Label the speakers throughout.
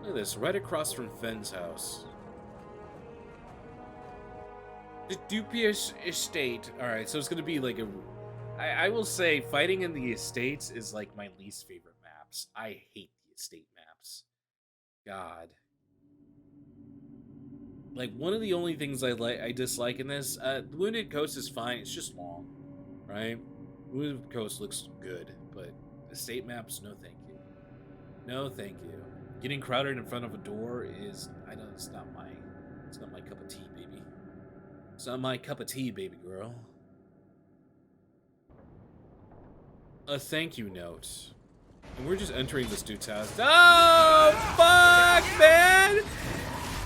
Speaker 1: Look at this, right across from Fenn's house. The Dupious Estate. Alright, so it's gonna be like a... I will say, fighting in the estates is like my least favorite maps. I hate the estate maps. God. Like, one of the only things I dislike in this, the Wounded Coast is fine, it's just long, right? Wounded Coast looks good, but estate maps, no thank you. No thank you. Getting crowded in front of a door is, it's not my cup of tea, baby. It's not my cup of tea, baby girl. A thank you note. And we're just entering this dude's house. Oh, fuck, man!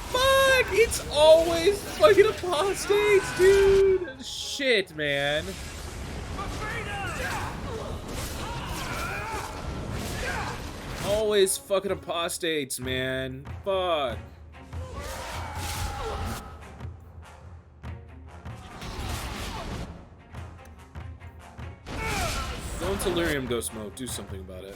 Speaker 1: Fuck! It's always fucking apostates, dude! Shit, man. Always fucking apostates, man. Fuck. Go into Lyrium Ghost mode. Do something about it.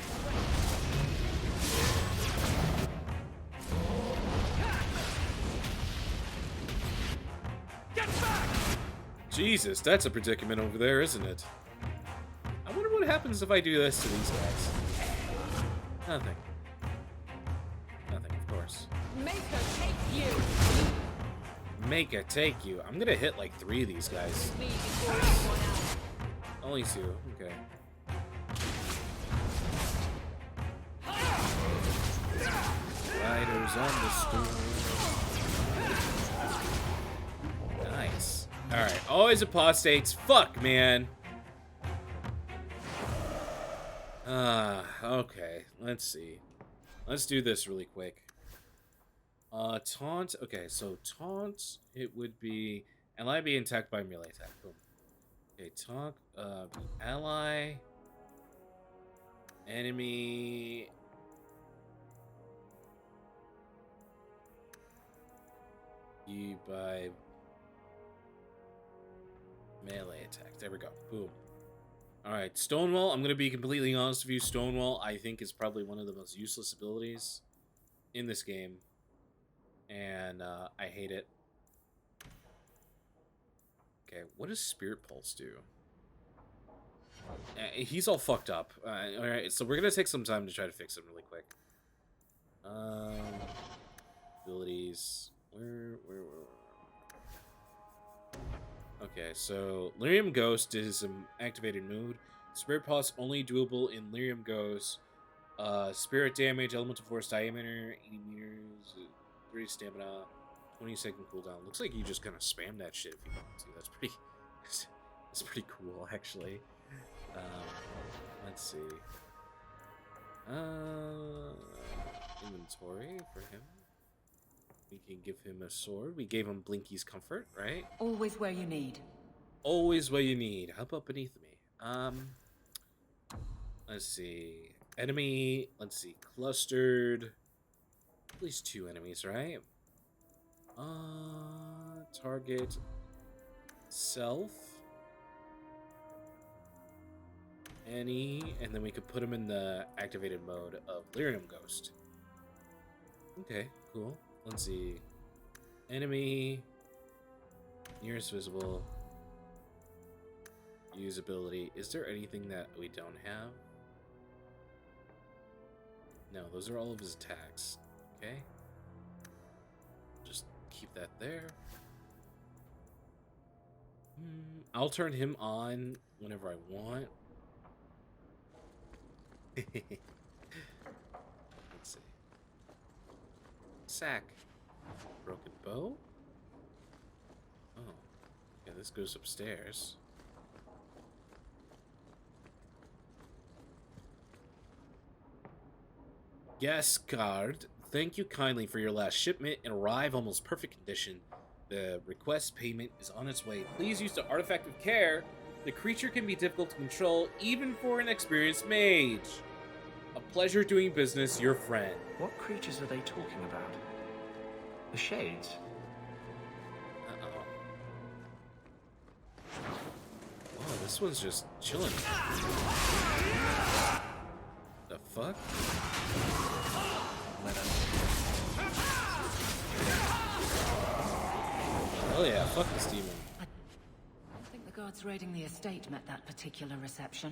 Speaker 1: Jesus, that's a predicament over there, isn't it? I wonder what happens if I do this to these guys. Nothing. Nothing, of course.
Speaker 2: Make her take you.
Speaker 1: Make her take you. I'm gonna hit like 3 of these guys. Only 2. Okay. Riders on the storm. Nice. Alright, always apostates. Fuck, man. Okay. Let's see. Let's do this really quick. Taunt. Okay, so taunt, it would be ally being attacked by melee attack. Boom. Okay, taunt, ally, enemy, you by melee attack. There we go. Boom. Alright, Stonewall, I'm going to be completely honest with you. Stonewall, I think, is probably one of the most useless abilities in this game. And I hate it. Okay, what does Spirit Pulse do? He's all fucked up. Alright, so we're going to take some time to try to fix him really quick. Abilities. Where? Okay, so Lyrium Ghost is an activated mood. Spirit Pulse only doable in Lyrium Ghost. Spirit damage, elemental force diameter, 80 meters, 3 stamina, 20-second cooldown. Looks like you just kind of spam that shit if you want to. That's pretty cool, actually. Let's see. Inventory for him. We can give him a sword. We gave him Blinky's Comfort, right?
Speaker 2: Always where you need.
Speaker 1: Always where you need. How about beneath me? Let's see. Enemy, let's see. Clustered. At least 2 enemies, right? Target. Self. Any. And then we could put him in the activated mode of Lyrium Ghost. Okay, cool. Let's see. Enemy. Nearest visible. Usability. Is there anything that we don't have? No, those are all of his attacks. Okay. Just keep that there. I'll turn him on whenever I want. Let's see. Sack. Broken bow? Oh. Yeah, this goes upstairs. Yes, guard. Thank you kindly for your last shipment and arrive almost perfect condition. The request payment is on its way. Please use the artifact with care. The creature can be difficult to control, even for an experienced mage. A pleasure doing business, your friend.
Speaker 3: What creatures are they talking about? The Shades?
Speaker 1: Uh-oh. Oh, this one's just chilling. The fuck? Oh yeah, fuck this demon.
Speaker 2: I think the guards raiding the estate met that particular reception.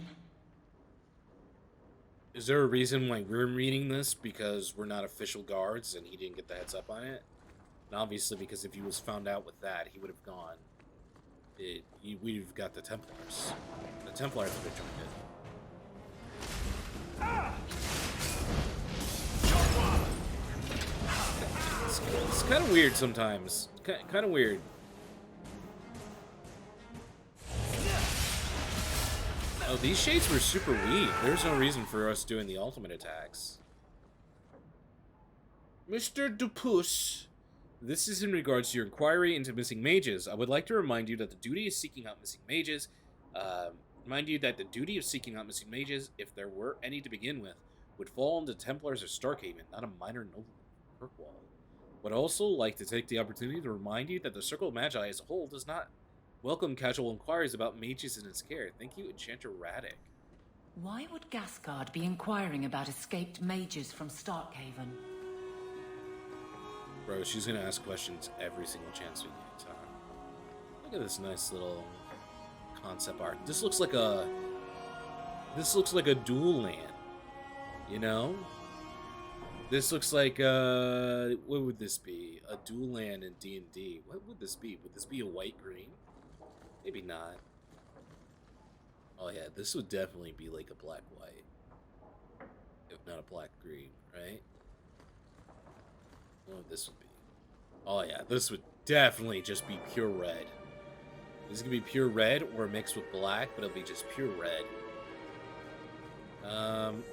Speaker 1: Is there a reason why we're reading this? Because we're not official guards and he didn't get the heads up on it? And obviously because if he was found out with that, he would have gone. We'd have got the Templars. The Templars would have joined it. It's kind of weird sometimes. Kind of weird. Oh, these shades were super weak. There's no reason for us doing the ultimate attacks. Mr. Dupuis, this is in regards to your inquiry into missing mages. I would like to remind you that the duty of seeking out missing mages, if there were any to begin with, would fall on the Templars of Starkhaven, not a minor noble Kirkwall. Would also like to take the opportunity to remind you that the Circle of Magi as a whole does not welcome casual inquiries about mages in its care. Thank you, Enchanter Radek.
Speaker 2: Why would Gasgard be inquiring about escaped mages from Starkhaven?
Speaker 1: Bro, she's gonna ask questions every single chance we get. Look at this nice little concept art. This looks like a dual land. You know? This looks like what would this be? A dual land in D&D. What would this be? Would this be a white-green? Maybe not. Oh yeah, this would definitely be like a black-white. If not a black-green, right? What would this would be? Oh yeah, this would definitely just be pure red. This is gonna be pure red or mixed with black, but it'll be just pure red.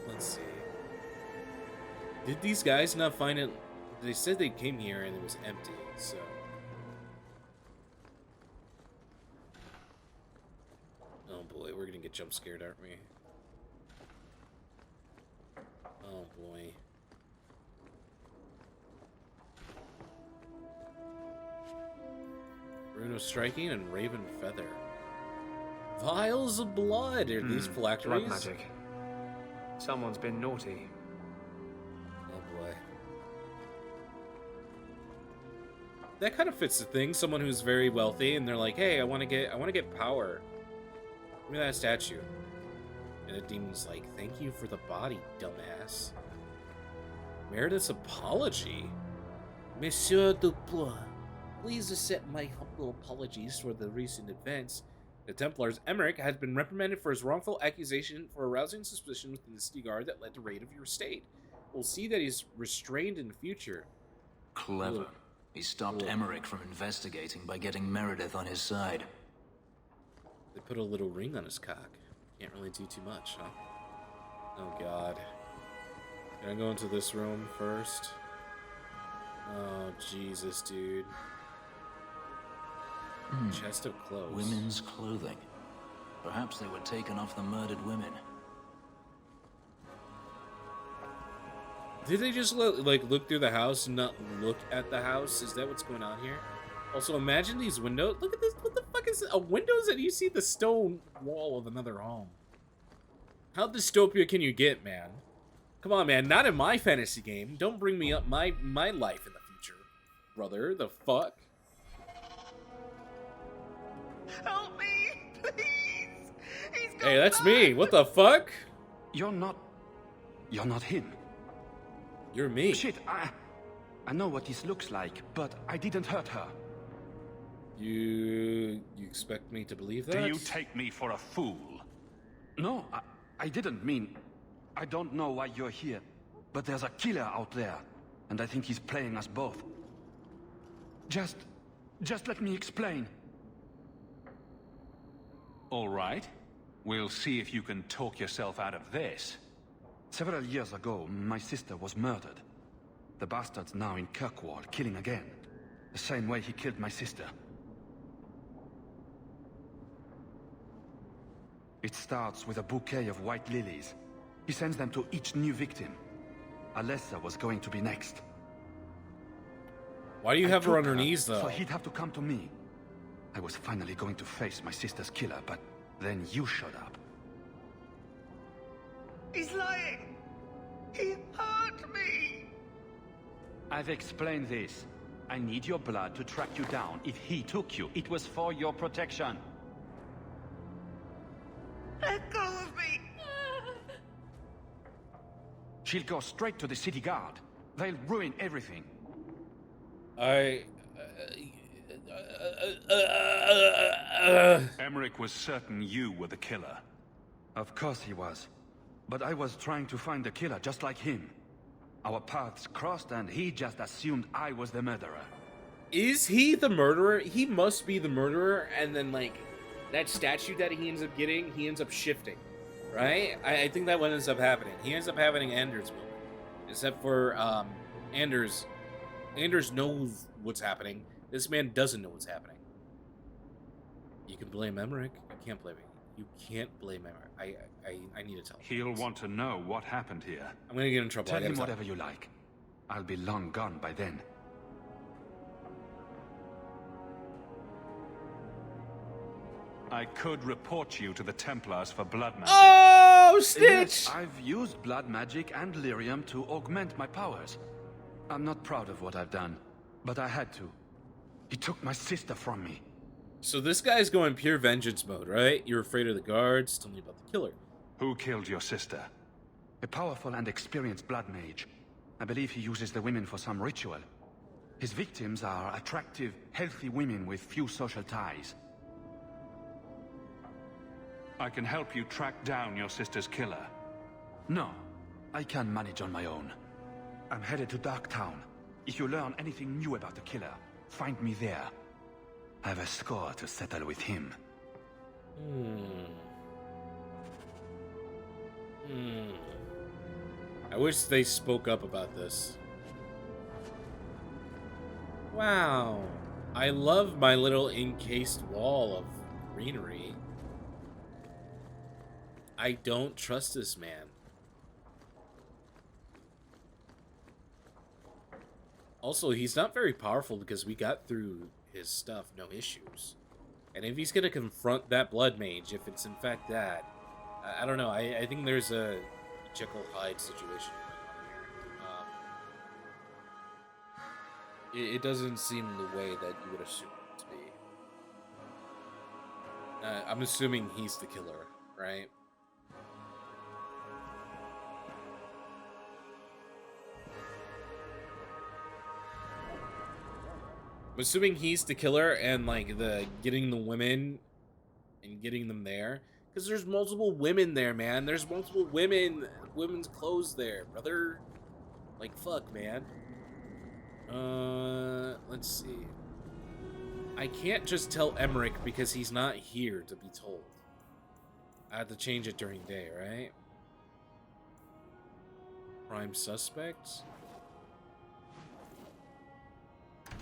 Speaker 1: Let's see. Did these guys not find it? They said they came here and it was empty, so. Oh boy, we're gonna get jump scared, aren't we? Oh boy. Rune of Striking and Raven Feather. Vials of blood! Are these phylacteries?
Speaker 3: Blood magic. Someone's been naughty.
Speaker 1: Oh boy. That kind of fits the thing. Someone who's very wealthy and they're like, hey, I wanna get power. Give me that statue. And the demon's like, thank you for the body, dumbass. Meredith's apology? Monsieur Dupuis, please accept my humble apologies for the recent events. The Templars Emmerich has been reprimanded for his wrongful accusation for arousing suspicion within the city guard that led to raid of your estate. We'll see that he's restrained in the future.
Speaker 4: Clever. He stopped Emmerich from investigating by getting Meredith on his side.
Speaker 1: They put a little ring on his cock. Can't really do too much, huh? Oh god. Can I go into this room first? Oh, Jesus, dude. Chest of clothes.
Speaker 4: Women's clothing. Perhaps they were taken off the murdered women.
Speaker 1: Did they just look through the house and not look at the house? Is that what's going on here? Also, imagine these windows. Look at this. What the fuck is a windows that you see the stone wall of another home? How dystopia can you get, man? Come on, man. Not in my fantasy game. Don't bring me up my life in the future, brother. The fuck?
Speaker 5: Help me, please! He's gone
Speaker 1: Hey, that's
Speaker 5: back.
Speaker 1: me. What the fuck?
Speaker 3: You're not him.
Speaker 1: You're me.
Speaker 3: Shit, I know what this looks like, but I didn't hurt her.
Speaker 1: You expect me to believe that?
Speaker 6: Do you take me for a fool?
Speaker 3: No, I didn't mean... I don't know why you're here, but there's a killer out there, and I think he's playing us both. Just let me explain.
Speaker 6: All right. We'll see if you can talk yourself out of this.
Speaker 3: Several years ago, my sister was murdered. The bastard's now in Kirkwall, killing again. The same way he killed my sister. It starts with a bouquet of white lilies. He sends them to each new victim. Alessa was going to be next.
Speaker 1: Why do you
Speaker 3: I
Speaker 1: have her on
Speaker 3: took
Speaker 1: her knees, though?
Speaker 3: So he'd have to come to me. I was finally going to face my sister's killer, but then you showed up.
Speaker 5: He's lying! He hurt me!
Speaker 3: I've explained this. I need your blood to track you down. If he took you, it was for your protection.
Speaker 5: Let go of me!
Speaker 3: She'll go straight to the city guard. They'll ruin everything.
Speaker 6: Emmerich was certain you were the killer.
Speaker 3: Of course he was. But I was trying to find the killer just like him. Our paths crossed and he just assumed I was the murderer.
Speaker 1: Is he the murderer? He must be the murderer, and then, like, that statue that he ends up getting, he ends up shifting, right? I think that what ends up happening. He ends up having Anders moment. Except for, Anders knows what's happening. This man doesn't know what's happening. You can blame Emmerich. You can't blame him. You can't blame Emmerich. I need to tell him.
Speaker 6: He'll want to know what happened here.
Speaker 1: I'm gonna get in trouble.
Speaker 3: Tell him whatever you like. I'll be long gone by then.
Speaker 6: I could report you to the Templars for blood magic.
Speaker 1: Oh, Stitch!
Speaker 3: Yes, I've used blood magic and lyrium to augment my powers. I'm not proud of what I've done, but I had to. He took my sister from me.
Speaker 1: So this guy's going pure vengeance mode, right? You're afraid of the guards, tell me about the killer.
Speaker 6: Who killed your sister?
Speaker 3: A powerful and experienced blood mage. I believe he uses the women for some ritual. His victims are attractive, healthy women with few social ties.
Speaker 6: I can help you track down your sister's killer.
Speaker 3: No, I can manage on my own. I'm headed to Darktown. If you learn anything new about the killer, find me there. I have a score to settle with him.
Speaker 1: I wish they spoke up about this. Wow. I love my little encased wall of greenery. I don't trust this man. Also, he's not very powerful because we got through his stuff, no issues. And if he's gonna confront that blood mage, if it's in fact that, I don't know. I think there's a Jekyll Hyde situation going on here. It doesn't seem the way that you would assume it to be. I'm assuming he's the killer, right? I'm assuming he's the killer, and like the getting the women and getting them there, because there's multiple women there, man. There's multiple women's clothes there, brother. Like fuck, man. Let's see. I can't just tell Emmerich because he's not here to be told. I have to change it during day, right? Prime suspects.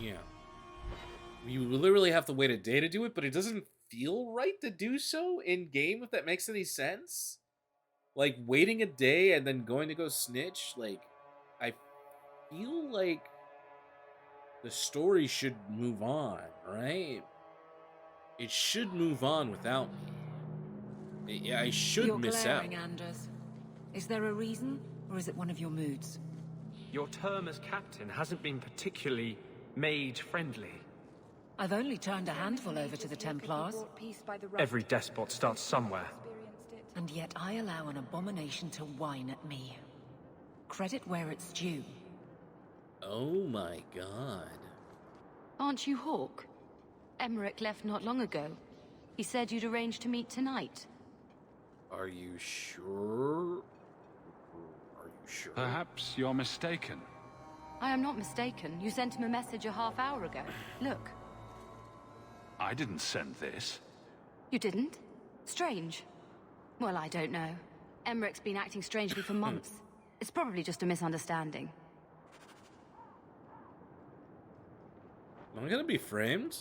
Speaker 1: Yeah. You literally have to wait a day to do it, but it doesn't feel right to do so in-game, if that makes any sense. Like, waiting a day and then going to go snitch, like, I feel like the story should move on, right? It should move on without me. I should
Speaker 2: You're
Speaker 1: miss
Speaker 2: glaring,
Speaker 1: out.
Speaker 2: Anders. Is there a reason, or is it one of your moods?
Speaker 7: Your term as captain hasn't been particularly mage-friendly.
Speaker 2: I've only turned a handful over to the Templars,
Speaker 7: Every despot starts somewhere.
Speaker 2: and yet I allow an abomination to whine at me. Credit where it's due.
Speaker 1: Oh my god.
Speaker 8: Aren't you Hawk? Emmerich left not long ago. He said you'd arranged to meet tonight.
Speaker 1: Are you sure? Are you sure?
Speaker 6: Perhaps you're mistaken.
Speaker 8: I am not mistaken. You sent him a message a half hour ago. Look.
Speaker 6: I didn't send this.
Speaker 8: You didn't? Strange. Well, I don't know. Emmerich's been acting strangely for months. It's probably just a misunderstanding.
Speaker 1: Am I gonna be framed?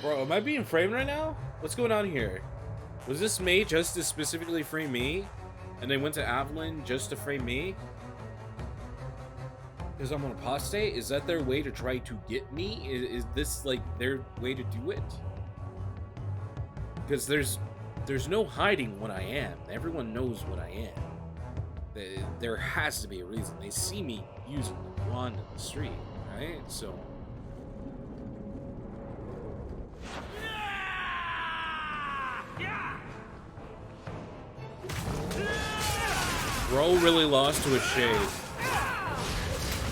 Speaker 1: Bro, am I being framed right now? What's going on here? Was this made just to specifically frame me? And they went to Avalon just to frame me? Because I'm an apostate? Is that their way to try to get me? Is this like their way to do it? Because there's no hiding what I am. Everyone knows what I am. There has to be a reason. They see me using the wand in the street, right? So... Bro really lost to a shade.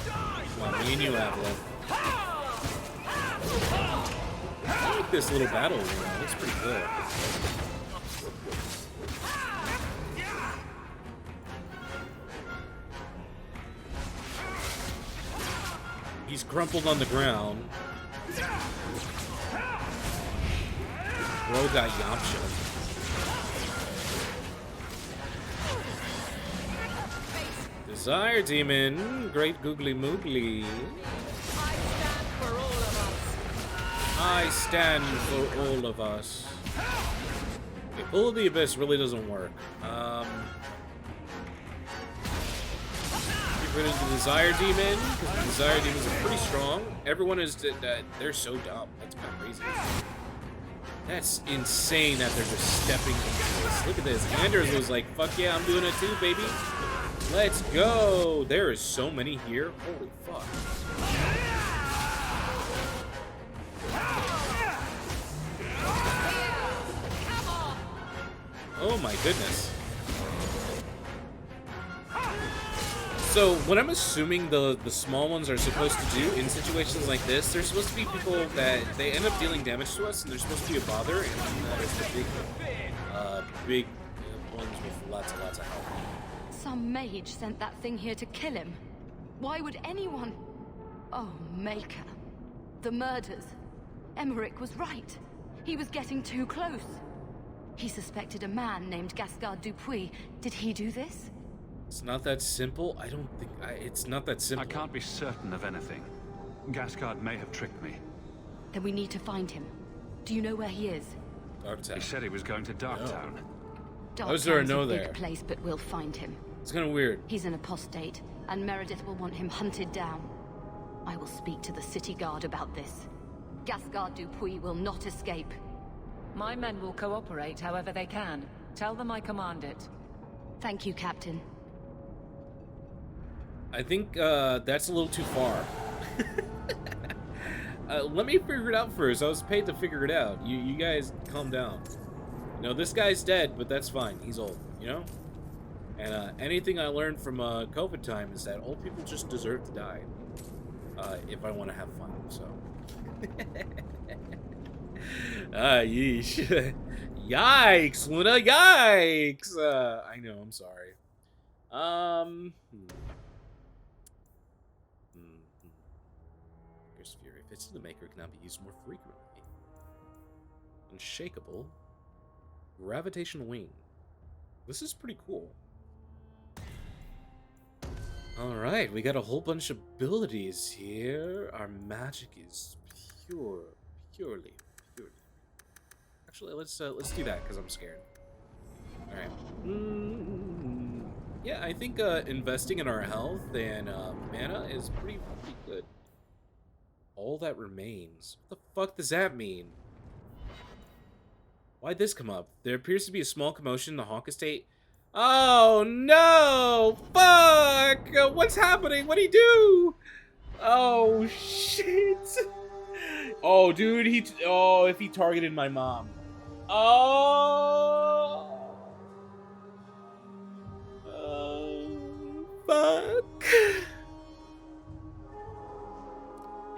Speaker 1: Come on, me and you, Avalon. I like this little battle arena. It looks pretty cool. He's crumpled on the ground. Bro got Yamcha. Desire Demon, great googly moogly. I stand for all of us. Okay, Pull of the Abyss really doesn't work. Get rid of the Desire Demon, because the Desire Demons are pretty strong. Everyone is, they're so dumb. That's kind of crazy. That's insane that they're just stepping into this. Look at this. Anders was like, fuck yeah, I'm doing it too, baby. Let's go! There is so many here. Holy fuck. Oh my goodness. So, what I'm assuming the small ones are supposed to do in situations like this, they're supposed to be people that they end up dealing damage to us, and they're supposed to be a bother, and then there's the big ones with lots and lots of health.
Speaker 8: Some mage sent that thing here to kill him. Why would anyone... Oh, Maker. The murders. Emmerich was right. He was getting too close. He suspected a man named Gascard Dupuis. Did he do this?
Speaker 1: It's not that simple. I don't think... it's not that simple.
Speaker 6: I can't be certain of anything. Gascard may have tricked me.
Speaker 8: Then we need to find him. Do you know where he is?
Speaker 1: Darktown.
Speaker 6: He said he was going to Darktown.
Speaker 1: How is there a
Speaker 8: Darktown's
Speaker 1: no
Speaker 8: a big
Speaker 1: there?
Speaker 8: place, but we'll find him.
Speaker 1: It's kind of weird.
Speaker 8: He's an apostate, and Meredith will want him hunted down. I will speak to the city guard about this. Gascard Dupuis will not escape.
Speaker 2: My men will cooperate however they can. Tell them I command it.
Speaker 8: Thank you, Captain.
Speaker 1: I think that's a little too far. Let me figure it out first. I was paid to figure it out. You guys calm down. You know, this guy's dead, but that's fine. He's old, you know? And anything I learned from COVID time is that old people just deserve to die. If I want to have fun, so. Yeesh. Yikes, Luna, yikes! I know, I'm sorry. Here's Fury. Fits to the Maker cannot be used more frequently. Unshakable. Gravitational Wing. This is pretty cool. Alright, we got a whole bunch of abilities here. Our magic is purely. Actually, let's do that because I'm scared. Alright. Yeah, I think investing in our health and mana is pretty good. All that remains. What the fuck does that mean? Why'd this come up? There appears to be a small commotion in the Hawk Estate. Oh no! Fuck! What's happening? What'd he do? Oh shit! Oh dude, if he targeted my mom. Fuck.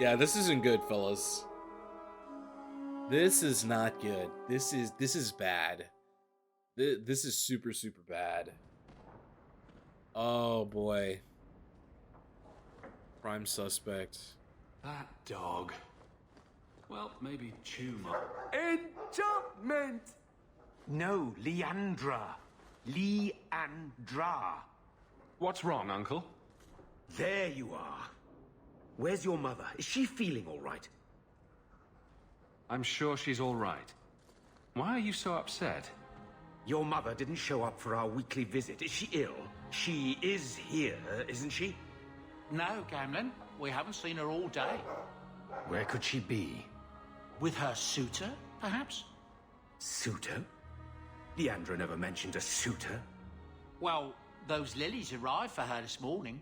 Speaker 1: Yeah, this isn't good, fellas. This is not good. This is bad. This is super bad. Oh boy. Prime suspect.
Speaker 3: That dog. Well, maybe Chuma. Enchantment! No, Leandra. Leandra.
Speaker 6: What's wrong, Uncle?
Speaker 9: There you are. Where's your mother? Is she feeling all right?
Speaker 6: I'm sure she's all right. Why are you so upset?
Speaker 9: Your mother didn't show up for our weekly visit. Is she ill? She is here, isn't she?
Speaker 10: No, Gamlin. We haven't seen her all day.
Speaker 9: Where could she be?
Speaker 10: With her suitor, perhaps?
Speaker 9: Suitor? Leandra never mentioned a suitor.
Speaker 10: Well, those lilies arrived for her this morning.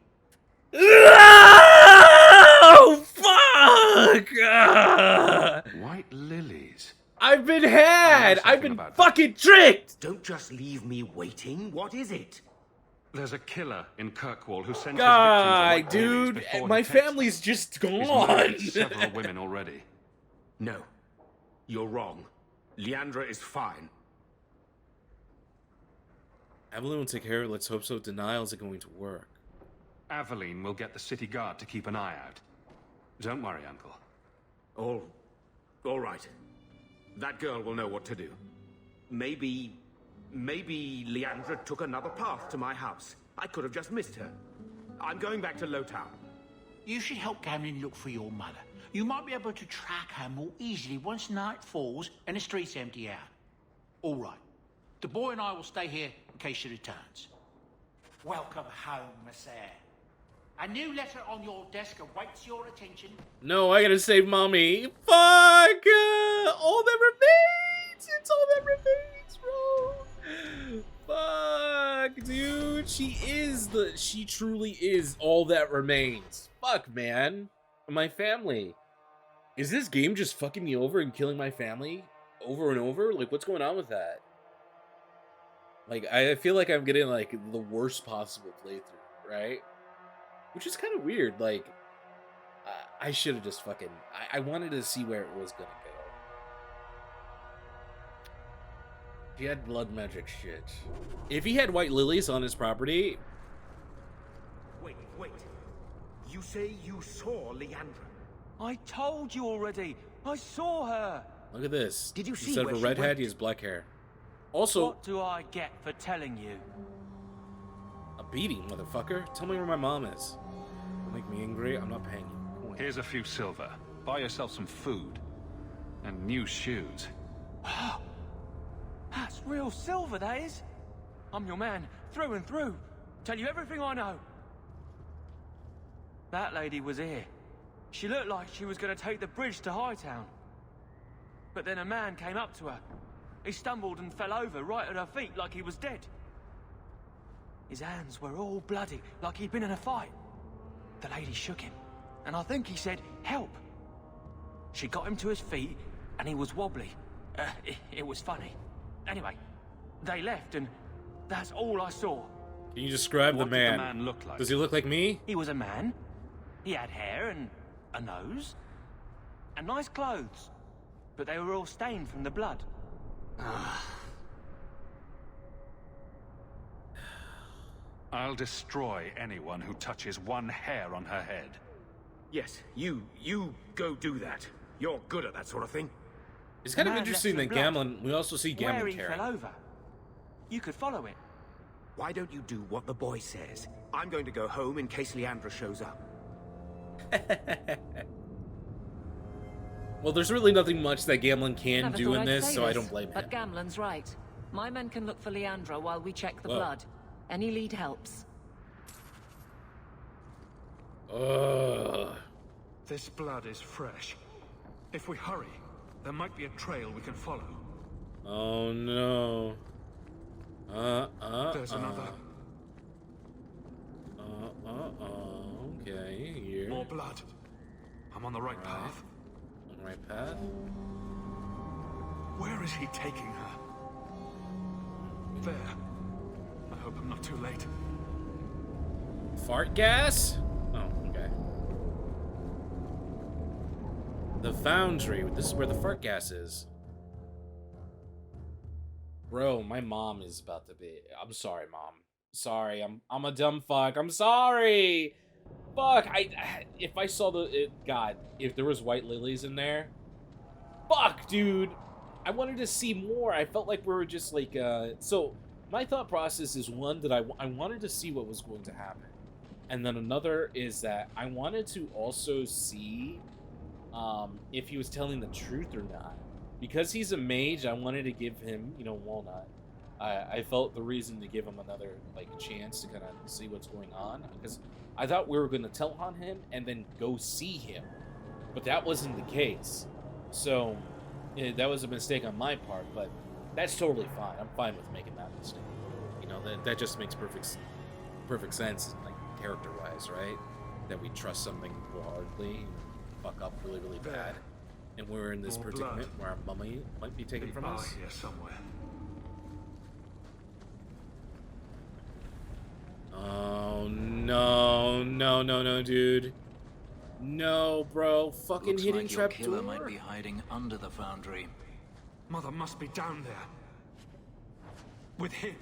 Speaker 1: Oh, fuck!
Speaker 6: White lilies.
Speaker 1: I've been had!
Speaker 6: I know
Speaker 1: I've been
Speaker 6: something about that.
Speaker 1: fucking tricked!
Speaker 9: Don't just leave me waiting. What is it?
Speaker 6: There's a killer in Kirkwall who sends
Speaker 1: God,
Speaker 6: his victims white lilies
Speaker 1: dude,
Speaker 6: before
Speaker 1: my
Speaker 6: he takes
Speaker 1: family's just
Speaker 6: them. He's
Speaker 1: gone.
Speaker 6: married several women already.
Speaker 9: No. You're wrong. Leandra is fine.
Speaker 1: Evelyn will take care of it. Let's hope so. Denials are going to work.
Speaker 6: Aveline will get the city guard to keep an eye out. Don't worry, Uncle.
Speaker 9: All right. That girl will know what to do. Maybe Leandra took another path to my house. I could have just missed her. I'm going back to Lowtown.
Speaker 10: You should help Gamlin look for your mother. You might be able to track her more easily once night falls and the streets empty out. All right. The boy and I will stay here in case she returns. Welcome home, Miss Eyre. A new letter on your desk awaits your attention.
Speaker 1: No, I gotta save mommy. Fuck! All that remains! It's all that remains, bro! Fuck, dude. She truly is all that remains. Fuck, man. My family. Is this game just fucking me over and killing my family over and over? Like, what's going on with that? Like, I feel like I'm getting, like, the worst possible playthrough, right? Which is kind of weird. Like, I should have just fucking... I wanted to see where it was gonna go. He had blood magic shit. If he had white lilies on his property...
Speaker 9: Wait. You say you saw Leandra?
Speaker 7: I told you already. I saw her.
Speaker 1: Look at this.
Speaker 9: Did you see
Speaker 1: Instead of
Speaker 9: where
Speaker 1: a
Speaker 9: she
Speaker 1: red
Speaker 9: went?
Speaker 1: hat, he has black hair. Also...
Speaker 7: What do I get for telling you?
Speaker 1: A beating, motherfucker. Tell me where my mom is. Don't make me angry. I'm not paying you. Coin.
Speaker 6: Here's a few silver. Buy yourself some food. And new shoes.
Speaker 7: That's real silver, that is. I'm your man, through and through. Tell you everything I know. That lady was here. She looked like she was going to take the bridge to Hightown. But then a man came up to her. He stumbled and fell over right at her feet like he was dead. His hands were all bloody, like he'd been in a fight. The lady shook him, and I think he said, "Help." She got him to his feet, and he was wobbly. It was funny. Anyway, they left, and that's all I saw.
Speaker 1: Can you describe
Speaker 6: What
Speaker 1: the
Speaker 6: did
Speaker 1: man?
Speaker 6: the man look like?
Speaker 1: Does he look like me?
Speaker 7: He was a man. He had hair and a nose, and nice clothes, but they were all stained from the blood.
Speaker 6: I'll destroy anyone who touches one hair on her head.
Speaker 9: Yes, you go do that. You're good at that sort of thing.
Speaker 1: It's kind of
Speaker 7: Man
Speaker 1: interesting that
Speaker 7: left some blood.
Speaker 1: Gamlin... We also see
Speaker 7: Where
Speaker 1: Gamlin
Speaker 7: he fell
Speaker 1: carrying.
Speaker 7: over. You could follow it.
Speaker 9: Why don't you do what the boy says? I'm going to go home in case Leandra shows up.
Speaker 1: Well, there's really nothing much that Gamlin can
Speaker 2: Never
Speaker 1: do
Speaker 2: thought
Speaker 1: in
Speaker 2: I'd
Speaker 1: this,
Speaker 2: say
Speaker 1: so I don't blame him.
Speaker 2: But Gamlen's right. My men can look for Leandra while we check the
Speaker 1: Whoa.
Speaker 2: blood. Any lead helps.
Speaker 1: Ugh.
Speaker 3: This blood is fresh. If we hurry, there might be a trail we can follow.
Speaker 1: Oh no.
Speaker 3: There's another.
Speaker 1: Okay, here.
Speaker 3: More blood. I'm on the right path.
Speaker 1: On the right path.
Speaker 3: Where is he taking her? There. I hope I'm not too late.
Speaker 1: Fart gas? Oh, okay. The foundry. This is where the fart gas is. Bro, my mom is about to be... I'm sorry, Mom. Sorry, I'm a dumb fuck. I'm sorry! Fuck, if I saw God, if there was white lilies in there... Fuck, dude! I wanted to see more. I felt like we were just like, So, my thought process is one, that I wanted to see what was going to happen. And then another is that I wanted to also see if he was telling the truth or not. Because he's a mage, I wanted to give him, you know, Walnut. I felt the reason to give him another like chance to kind of see what's going on, because I thought we were going to tell on him and then go see him, but that wasn't the case. So that was a mistake on my part, but that's totally fine. I'm fine with making that mistake. You know, that just makes perfect sense, like character-wise, right? That we trust something wholeheartedly and fuck up really bad, and we're in this
Speaker 9: More
Speaker 1: predicament
Speaker 9: blood.
Speaker 1: where our mummy might be taken from us.
Speaker 9: Here somewhere.
Speaker 1: Oh no, dude. No, bro. Fucking
Speaker 4: Looks
Speaker 1: hidden
Speaker 4: like your
Speaker 1: trap
Speaker 4: killer
Speaker 1: door.
Speaker 4: might be hiding under the foundry.
Speaker 9: Mother must be down there. With him.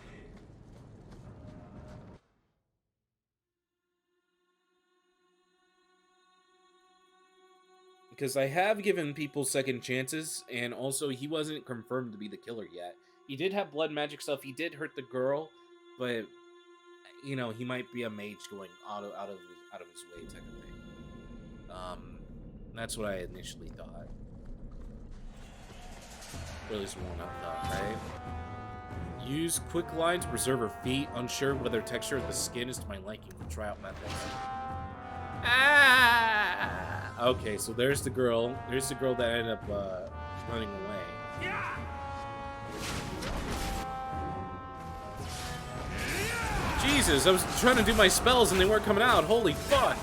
Speaker 1: Because I have given people second chances, and also he wasn't confirmed to be the killer yet. He did have blood magic stuff. He did hurt the girl, but you know, he might be a mage going out of his way type of thing. That's what I initially thought. Or at least Walnut thought, right? Use quick line to preserve her feet. Unsure whether texture of the skin is to my liking. We'll try out methods. Ah! Okay, so there's the girl. There's the girl that ended up running away. Jesus, I was trying to do my spells and they weren't coming out. Holy fuck.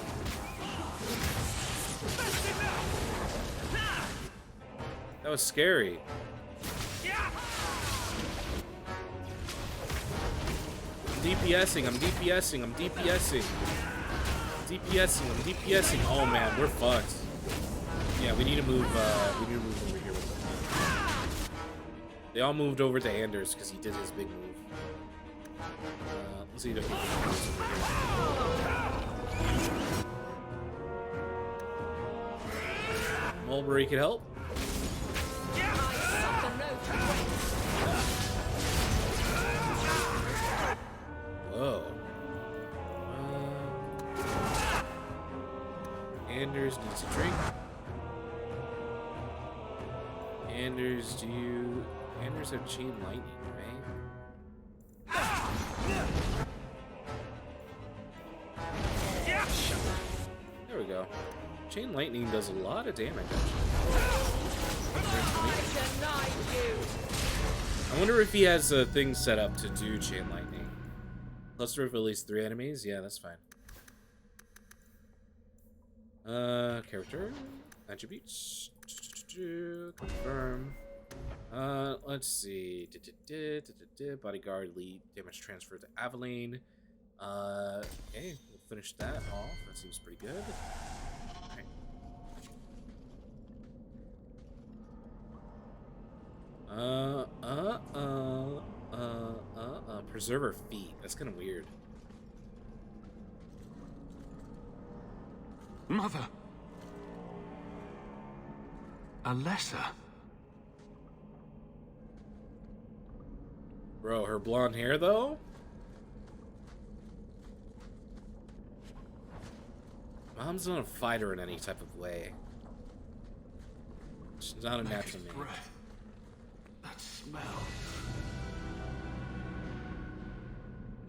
Speaker 1: That was scary. I'm DPSing, I'm DPSing, I'm DPSing. DPSing, I'm DPSing. Oh man, we're fucked. Yeah, we need to move over here with them. They all moved over to Anders because he did his big move. Let's see if he can over here. Mulberry can help. Whoa. Anders needs a drink. Anders, Anders have chain lightning, right? There we go. Chain lightning does a lot of damage, I wonder if he has a thing set up to do chain lightning. Cluster of at least 3 enemies? Yeah, that's fine. Character. Attributes. Confirm. Let's see. Bodyguard, lead, damage transfer to Aveline. Okay, we'll finish that off. That seems pretty good. Preserver feet. That's kind of weird.
Speaker 3: Mother. Alessa.
Speaker 1: Bro, her blonde hair though? Mom's not a fighter in any type of way. She's not a natural man.
Speaker 3: That smell.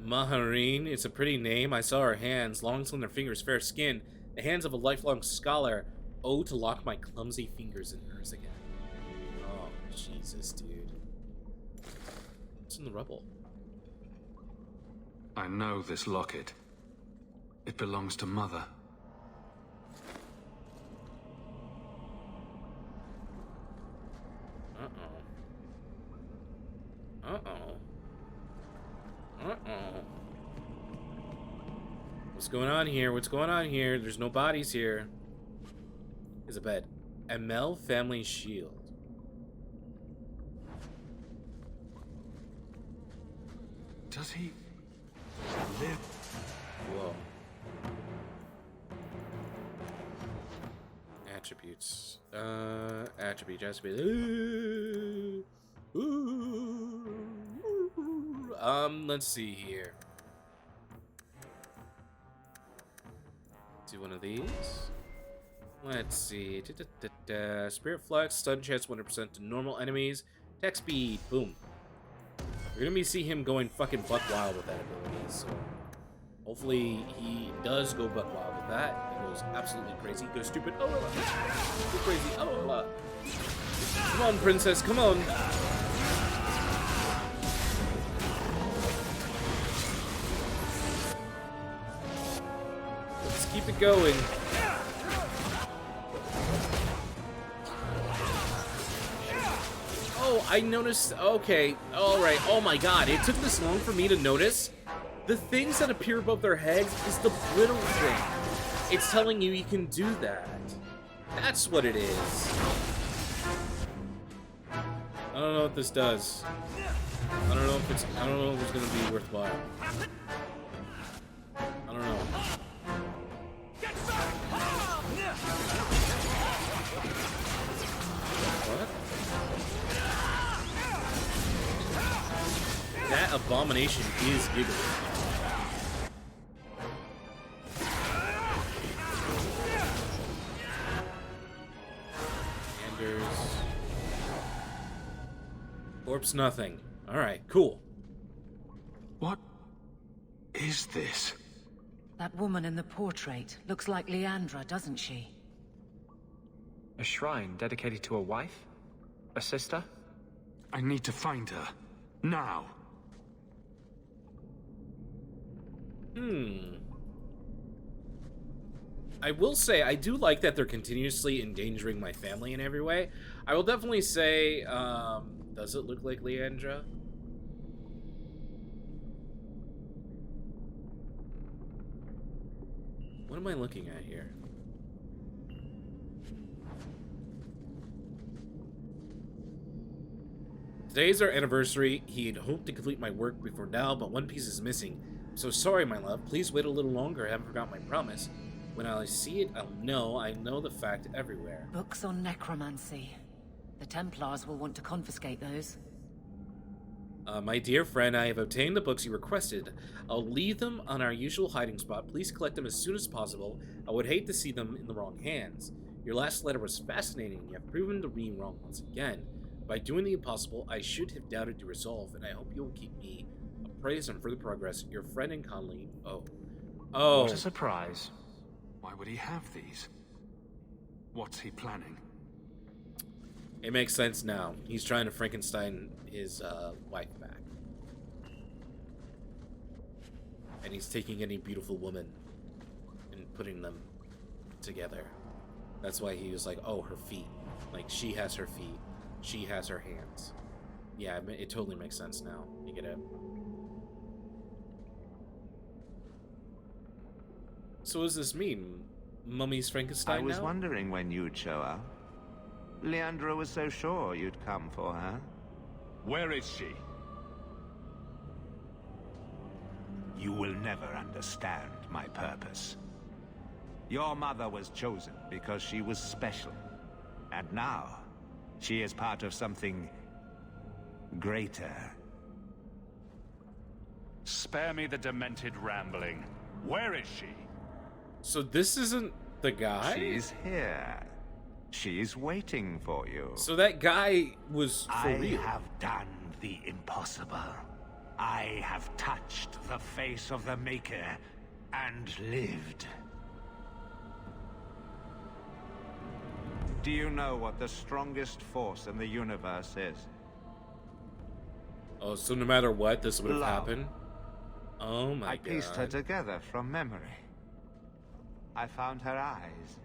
Speaker 1: Mahareen, it's a pretty name. I saw her hands, long slender fingers, fair skin, the hands of a lifelong scholar. Oh, to lock my clumsy fingers in hers again. Oh, Jesus, dude. What's in the rubble?
Speaker 3: I know this locket. It belongs to Mother.
Speaker 1: What's going on here? What's going on here? There's no bodies here. There's a bed. ML Family Shield.
Speaker 3: Does he live?
Speaker 1: Whoa. Attributes. Attributes. Let's see here. Do one of these. Let's see. Spirit Flex, stun chance 100% to normal enemies. Attack speed, boom. We're gonna be see him going fucking buck wild with that ability, so hopefully he does go buck wild with that. He goes absolutely crazy. He goes stupid. Oh, go crazy. Oh, come on, princess. Come on. Let's keep it going. Oh, I noticed. Okay, all right. Oh my god, it took this long for me to notice. The things that appear above their heads is the brittle thing. It's telling you can do that. That's what it is. I don't know what this does. I don't know if it's gonna be worthwhile. I don't know. What? That abomination is giggling. Corpse nothing. Alright, cool.
Speaker 3: What is this?
Speaker 2: That woman in the portrait looks like Leandra, doesn't she?
Speaker 7: A shrine dedicated to a wife? A sister?
Speaker 3: I need to find her. Now.
Speaker 1: I will say, I do like that they're continuously endangering my family in every way. I will definitely say, does it look like Leandra? What am I looking at here? Today's our anniversary. He had hoped to complete my work before now, but one piece is missing. I'm so sorry, my love. Please wait a little longer. I haven't forgotten my promise. When I see it, I'll know. I know the fact everywhere.
Speaker 2: Books on necromancy. The Templars will want to confiscate those.
Speaker 1: My dear friend, I have obtained the books you requested. I'll leave them on our usual hiding spot. Please collect them as soon as possible. I would hate to see them in the wrong hands. Your last letter was fascinating. You have proven to be wrong once again. By doing the impossible, I should have doubted your resolve, and I hope you will keep me appraised on further progress. Your friend and Conley. Oh.
Speaker 7: What a surprise.
Speaker 3: Why would he have these? What's he planning?
Speaker 1: It makes sense now. He's trying to Frankenstein his wife back. And he's taking any beautiful woman and putting them together. That's why he was like, oh, her feet. Like, she has her feet. She has her hands. Yeah, it totally makes sense now. You get it? So what does this mean? Mummy's Frankenstein
Speaker 11: I was
Speaker 1: now?
Speaker 11: wondering when you'd show up. Leandra was so sure you'd come for her.
Speaker 6: Where is she?
Speaker 11: You will never understand my purpose. Your mother was chosen because she was special. And now, she is part of something greater.
Speaker 6: Spare me the demented rambling. Where is she?
Speaker 1: So this isn't the guy?
Speaker 11: She's here. She's waiting for you.
Speaker 1: So that guy was for real.
Speaker 11: I have done the impossible. I have touched the face of the Maker and lived. Do you know what the strongest force in the universe is?
Speaker 1: Oh, so no matter what, this would have
Speaker 11: Love.
Speaker 1: happened? Oh my
Speaker 11: I
Speaker 1: god.
Speaker 11: pieced her together from memory. I found her eyes,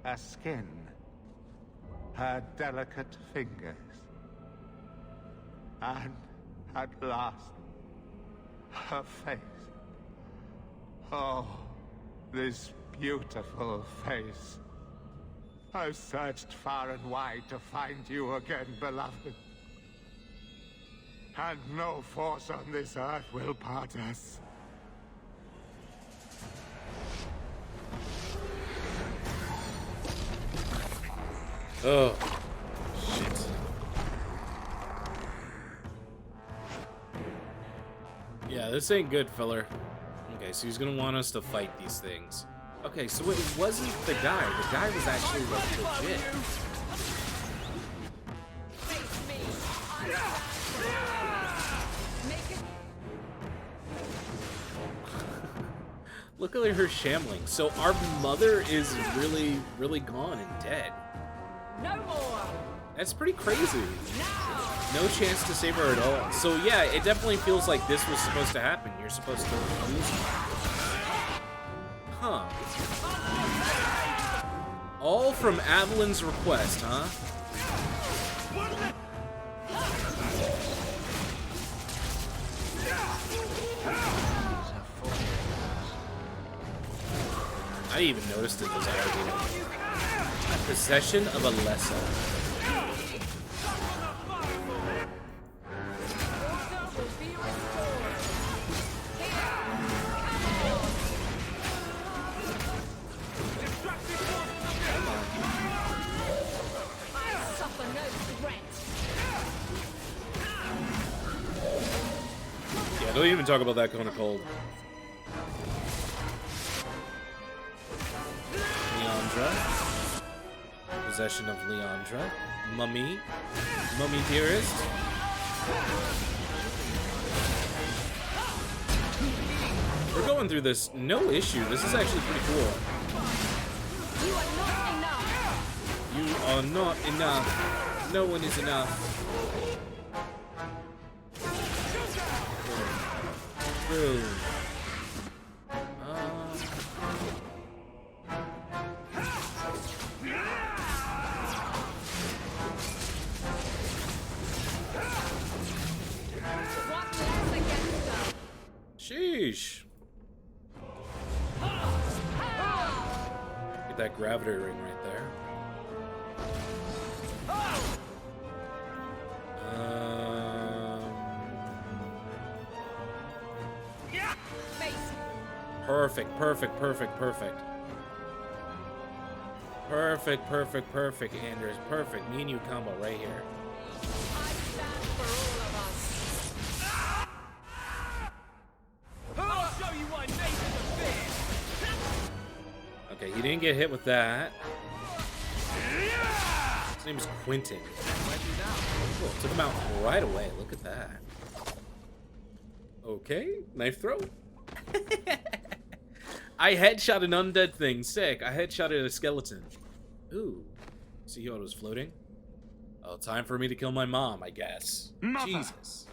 Speaker 11: her skin, her delicate fingers. And at last, her face. Oh, this beautiful face. I've searched far and wide to find you again, beloved. And no force on this earth will part us.
Speaker 1: Oh, shit. Yeah, this ain't good, feller. Okay, so he's gonna want us to fight these things. Okay, so it wasn't the guy. The guy was actually like legit. Look at her shambling. So our mother is really, really gone and dead.
Speaker 2: No more.
Speaker 1: That's pretty crazy. No chance to save her at all. So yeah, it definitely feels like this was supposed to happen. You're supposed to lose her. Huh. All from Avalyn's request, huh? I even noticed it was already Possession of Alessa. Yeah, don't even talk about that Kona Cold. Leandra. Possession of Leandra. Mummy. Mummy dearest. We're going through this no issue. This is actually pretty cool.
Speaker 8: You are not enough.
Speaker 1: You are not enough. No one is enough. True. Sheesh. Get that gravity ring right there. Perfect, perfect, perfect, perfect. Perfect, perfect, perfect, Anders. Perfect. Me and you combo right here. Okay, he didn't get hit with that. His name is Quentin. Cool, took him out right away. Look at that. Okay, knife throw. I headshot an undead thing. Sick. I headshotted a skeleton. Ooh. See how it was floating? Oh, time for me to kill my mom, I guess.
Speaker 3: Mother.
Speaker 1: Jesus.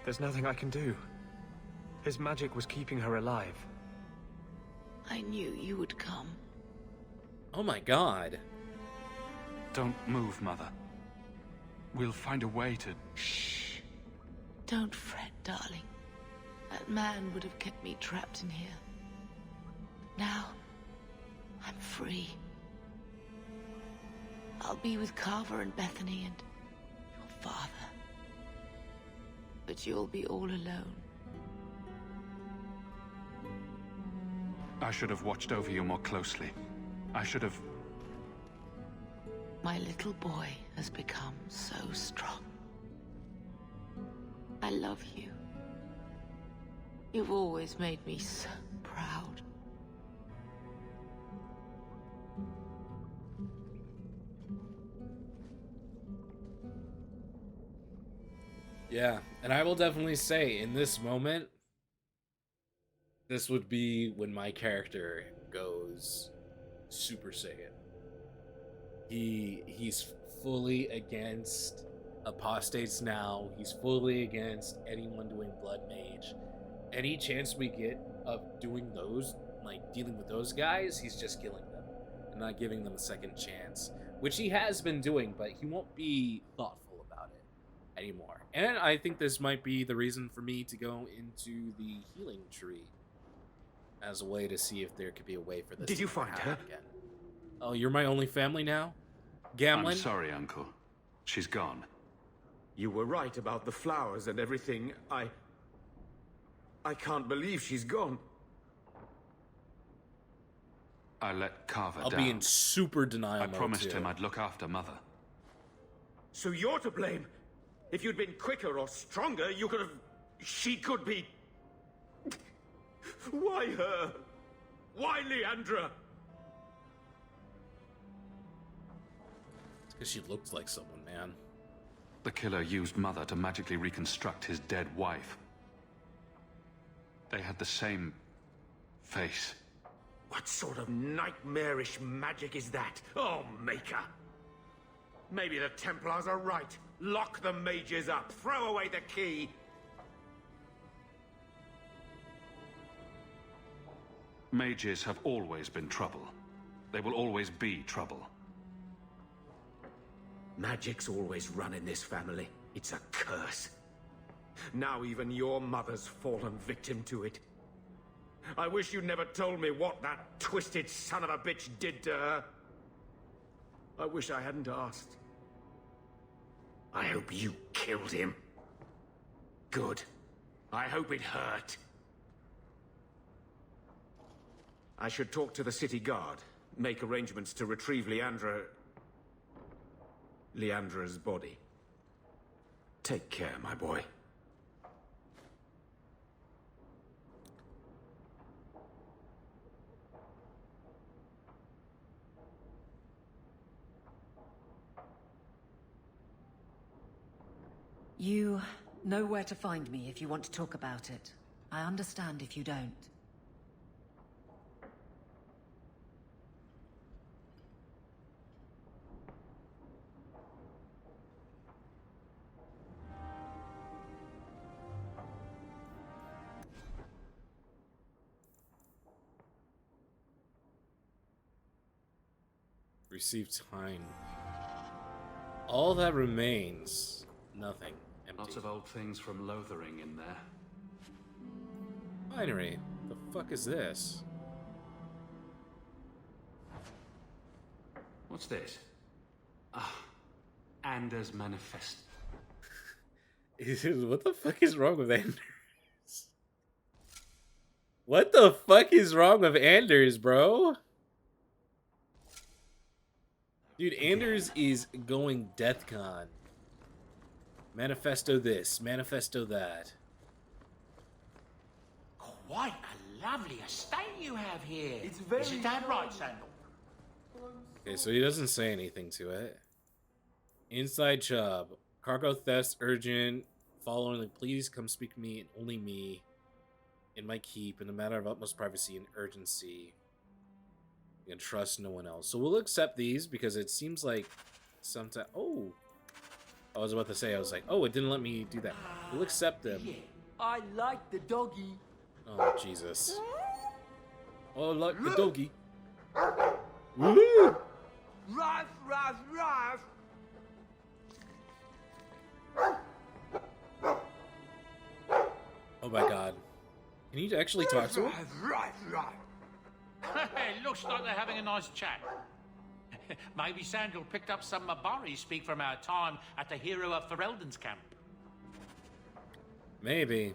Speaker 12: There's nothing I can do. His magic was keeping her alive.
Speaker 2: I knew you would come.
Speaker 1: Oh my god.
Speaker 6: Don't move, Mother. We'll find a way to...
Speaker 2: Shh. Don't fret, darling. That man would have kept me trapped in here. Now, I'm free. I'll be with Carver and Bethany and your father. But you'll be all alone.
Speaker 6: I should have watched over you more closely. I should have...
Speaker 2: My little boy has become so strong. I love you. You've always made me so proud.
Speaker 1: Yeah, and I will definitely say, in this moment, this would be when my character goes Super Saiyan. He's fully against apostates now. He's fully against anyone doing blood mage. Any chance we get of doing those, like dealing with those guys, he's just killing them and not giving them a second chance, which he has been doing, but he won't be thoughtful about it anymore. And I think this might be the reason for me to go into the healing tree as a way to see if there could be a way for this.
Speaker 9: Did you
Speaker 1: to
Speaker 9: find
Speaker 1: happen
Speaker 9: her?
Speaker 1: again. Oh, you're my only family now? Gamlin?
Speaker 6: I'm sorry, Uncle. She's gone.
Speaker 9: You were right about the flowers and everything. I can't believe she's gone.
Speaker 3: I let Carver
Speaker 1: I'll
Speaker 3: down.
Speaker 1: be in super denial
Speaker 3: I
Speaker 1: mode,
Speaker 3: promised
Speaker 1: too.
Speaker 3: him I'd look after Mother.
Speaker 9: So you're to blame. If you'd been quicker or stronger, you could have... She could be... Why her? Why Leandra?
Speaker 1: It's because she looked like someone, man.
Speaker 3: The killer used Mother to magically reconstruct his dead wife. They had the same face.
Speaker 9: What sort of nightmarish magic is that? Oh, Maker! Maybe the Templars are right. Lock the mages up. Throw away the key.
Speaker 3: Mages have always been trouble. They will always be trouble.
Speaker 9: Magic's always run in this family. It's a curse. Now even your mother's fallen victim to it. I wish you'd never told me what that twisted son of a bitch did to her. I wish I hadn't asked. I hope you killed him. Good. I hope it hurt. I should talk to the city guard. Make arrangements to retrieve Leandra's body. Take care, my boy.
Speaker 13: You know where to find me if you want to talk about it. I understand if you don't.
Speaker 1: Receive time. All that remains, nothing. Empty.
Speaker 3: Lots of old things from Lothering in there.
Speaker 1: Binary. The fuck is this?
Speaker 3: What's this? Ah, Anders Manifest.
Speaker 1: What the fuck is wrong with Anders? What the fuck is wrong with Anders, bro? Dude, Anders is going DeathCon. Manifesto this, manifesto that.
Speaker 10: Quite a lovely estate you have here.
Speaker 5: It's very
Speaker 10: Isn't that right, Sandal?
Speaker 1: Okay, so he doesn't say anything to it. Inside job. Cargo thefts urgent. Following, please come speak to me and only me. In my keep, in a matter of utmost privacy and urgency. You can trust no one else. So we'll accept these because it seems like sometimes... Oh! I was about to say, I was like, oh, it didn't let me do that. We'll accept them.
Speaker 5: Yeah, I like the doggy.
Speaker 1: Oh, Jesus. Oh, I like the doggy. Woo!
Speaker 5: Ruff, ruff, ruff.
Speaker 1: Oh my god. Can you actually talk to him?
Speaker 5: Ruff, ruff.
Speaker 10: It looks like they're having a nice chat. Maybe Sandal picked up some Mabari speak from our time at the Hero of Ferelden's camp.
Speaker 1: Maybe.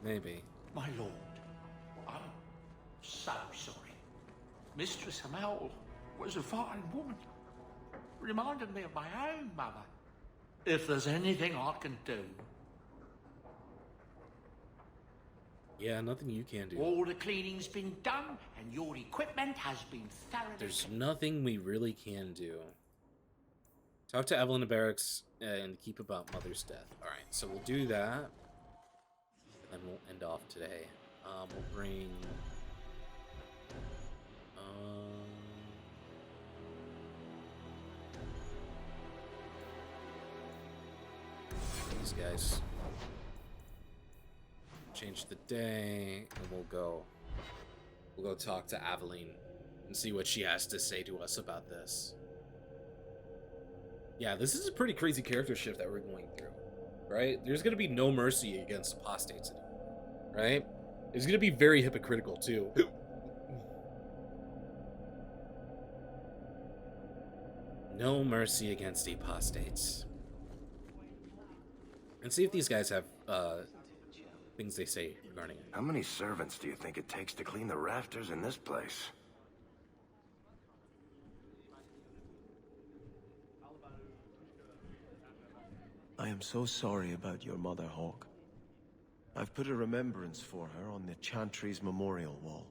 Speaker 1: Maybe.
Speaker 10: My lord, I'm so sorry. Mistress Hamel was a fine woman. Reminded me of my own mother. If there's anything I can do...
Speaker 1: Yeah, nothing you can do.
Speaker 10: All the cleaning's been done, and your equipment has been thoroughly...
Speaker 1: There's nothing we really can do. Talk to Evelyn in barracks and keep about Mother's death. Alright, so we'll do that. And then we'll end off today. We'll bring... these guys. Change the day, and we'll go talk to Aveline and see what she has to say to us about this. Yeah, this is a pretty crazy character shift that we're going through, right? There's gonna be no mercy against apostates anymore, right? It's gonna be very hypocritical too. No mercy against apostates. And see if these guys have things they say regarding it.
Speaker 14: How many servants do you think it takes to clean the rafters in this place? I am so sorry about your mother, Hawk. I've put a remembrance for her on the Chantry's memorial wall.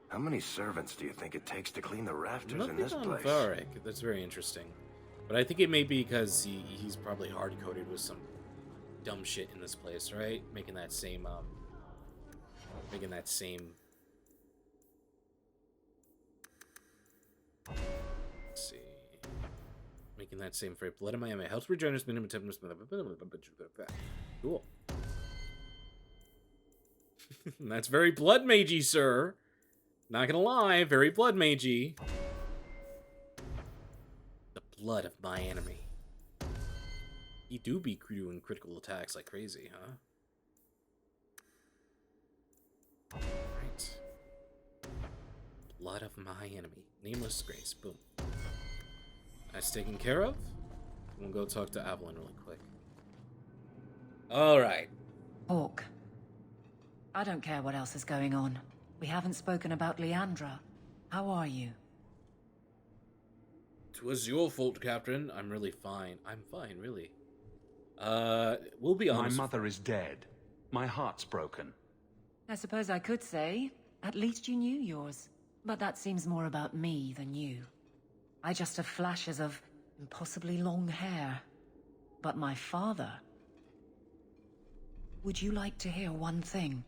Speaker 15: How many servants do you think it takes to clean the rafters in
Speaker 1: Nothing
Speaker 15: this
Speaker 1: on
Speaker 15: place?
Speaker 1: Varric. That's very interesting. But I think it may be because he's probably hard-coded with some dumb shit in this place, right? Making that same, Let's see. Making that same phrase. Blood in my enemy helps regenerate minimum temperance. Cool. That's very blood magey, sir. Not gonna lie, very blood magey. The blood of my enemy. You do be doing critical attacks like crazy, huh? Right. Blood of my enemy. Nameless Grace. Boom. That's taken care of. We'll go talk to Evelyn really quick. Alright.
Speaker 13: Hawk. I don't care what else is going on. We haven't spoken about Leandra. How are you?
Speaker 1: 'Twas your fault, Captain. I'm really fine. I'm fine, really. We'll be honest.
Speaker 6: My mother is dead. My heart's broken.
Speaker 13: I suppose I could say, at least you knew yours. But that seems more about me than you. I just have flashes of impossibly long hair. But my father... Would you like to hear one thing?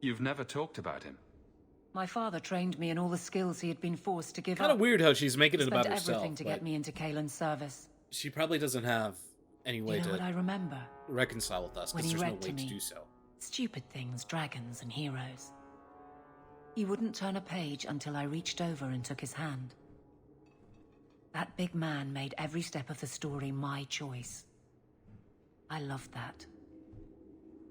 Speaker 6: You've never talked about him.
Speaker 13: My father trained me in all the skills he had been forced to give up.
Speaker 1: Kind of weird how she's making it about
Speaker 13: Spent
Speaker 1: herself.
Speaker 13: everything to get me into Kaelin's service.
Speaker 1: She probably doesn't have any way
Speaker 13: You know what I
Speaker 1: to
Speaker 13: remember?
Speaker 1: reconcile with us
Speaker 13: When
Speaker 1: because
Speaker 13: he
Speaker 1: there's no
Speaker 13: read
Speaker 1: way
Speaker 13: to
Speaker 1: to
Speaker 13: me.
Speaker 1: do so.
Speaker 13: Stupid things, dragons and heroes. He wouldn't turn a page until I reached over and took his hand. That big man made every step of the story my choice. I loved that.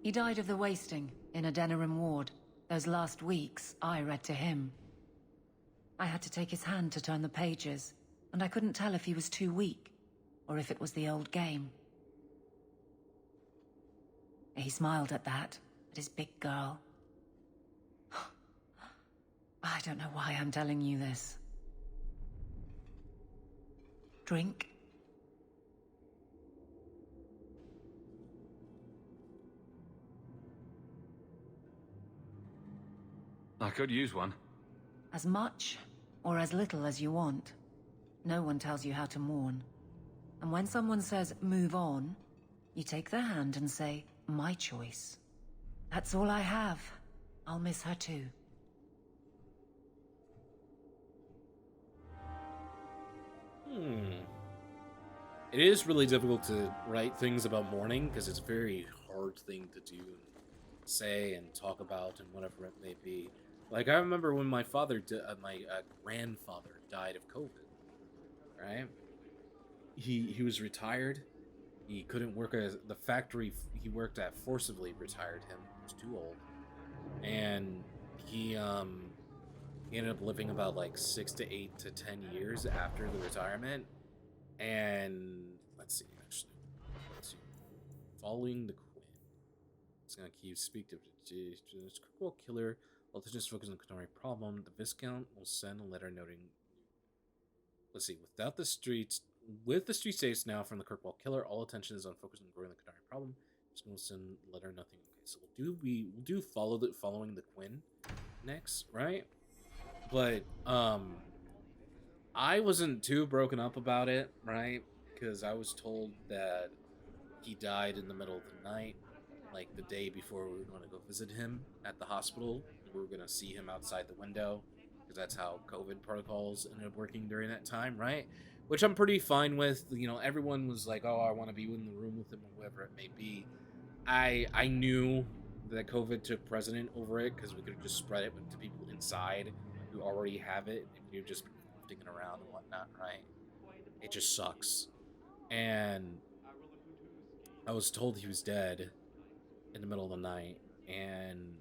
Speaker 13: He died of the wasting in a Denerim ward. Those last weeks, I read to him. I had to take his hand to turn the pages, and I couldn't tell if he was too weak, or if it was the old game. He smiled at that, at his big girl. I don't know why I'm telling you this. Drink?
Speaker 6: I could use one.
Speaker 13: As much or as little as you want. No one tells you how to mourn. And when someone says, move on, you take their hand and say, my choice. That's all I have. I'll miss her too.
Speaker 1: It is really difficult to write things about mourning because it's a very hard thing to do and say and talk about and whatever it may be. Like, I remember when my my grandfather died of COVID, right? He was retired. He couldn't work at the factory he worked at forcibly retired him. He was too old. And he ended up living about like 6 to 8 to 10 years after the retirement. And let's see. Following the Quinn. It's gonna keep speak to this Kirkwall killer. While to just focus on the Qunari problem, the Viscount will send a letter noting. Let's see. With the street states now from the Kirkwall killer, all attention is on focusing on growing the Qunari problem. Just gonna send a letter nothing. Okay, so we'll do following the Quinn next, right? But I wasn't too broken up about it, right? Because I was told that he died in the middle of the night, like the day before we were going to go visit him at the hospital. We were going to see him outside the window, because that's how COVID protocols ended up working during that time, right? Which I'm pretty fine with. You know, everyone was like, oh, I want to be in the room with him or whatever it may be. I knew that COVID took precedent over it, because we could have just spread it to people inside who already have it, and you're just sticking around and whatnot, right? It just sucks. And I was told he was dead in the middle of the night, and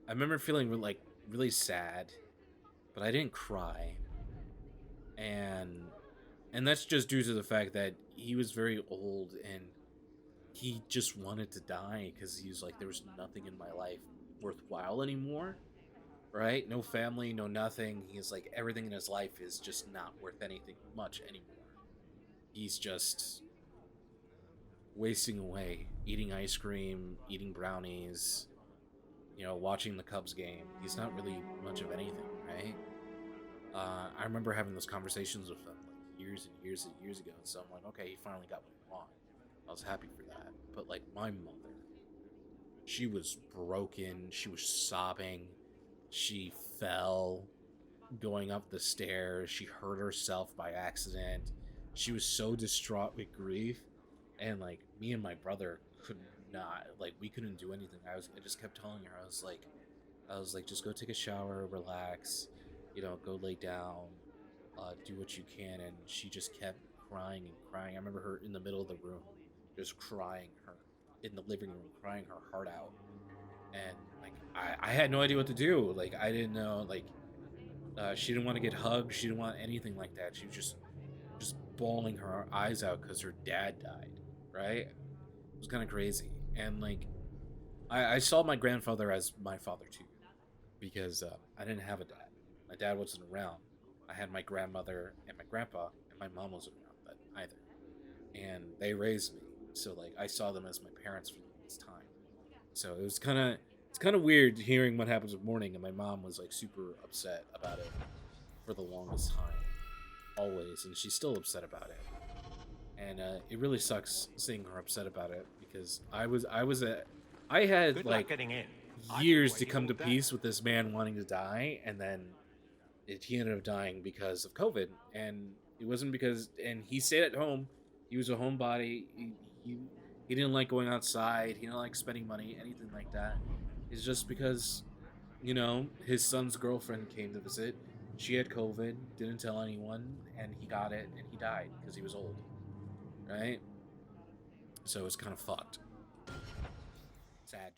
Speaker 1: I remember feeling really sad, but I didn't cry. And that's just due to the fact that he was very old and he just wanted to die because he was like, there was nothing in my life worthwhile anymore. right? No family, no nothing. He's like, everything in his life is just not worth anything much anymore. He's just wasting away, eating ice cream, eating brownies, watching the Cubs game. He's not really much of anything, right? I remember having those conversations with him like years and years and years ago. So I'm like, okay, he finally got what he wanted. I was happy for that. But like my mother, she was broken. She was sobbing. She fell going up the stairs. She hurt herself by accident. She was so distraught with grief. And like me and my brother could not, like, we couldn't do anything. I just kept telling her, I was like, just go take a shower, relax, go lay down, do what you can. And she just kept crying and crying. I remember her in the middle of the room, just crying, her in the living room, crying her heart out. And like, I had no idea what to do. Like, I didn't know, like, she didn't want to get hugged. She didn't want anything like that. She was just bawling her eyes out because her dad died, right? It was kind of crazy. And like, I saw my grandfather as my father too, because I didn't have a dad. My dad wasn't around. I had my grandmother and my grandpa, and my mom wasn't around that either. And they raised me, so like I saw them as my parents for the longest time. So it's kind of weird hearing what happens with Morning, and my mom was like super upset about it for the longest time, always, and she's still upset about it. And it really sucks seeing her upset about it because I had
Speaker 11: Good luck
Speaker 1: like
Speaker 11: getting in.
Speaker 1: years to come to peace with this man wanting to die, and then he ended up dying because of COVID, and it wasn't because, and he stayed at home. He was a homebody. He didn't like going outside. He didn't like spending money, anything like that. It's just because, his son's girlfriend came to visit. She had COVID, didn't tell anyone, and he got it, and he died because he was old, right? So it's kind of fucked. Sad.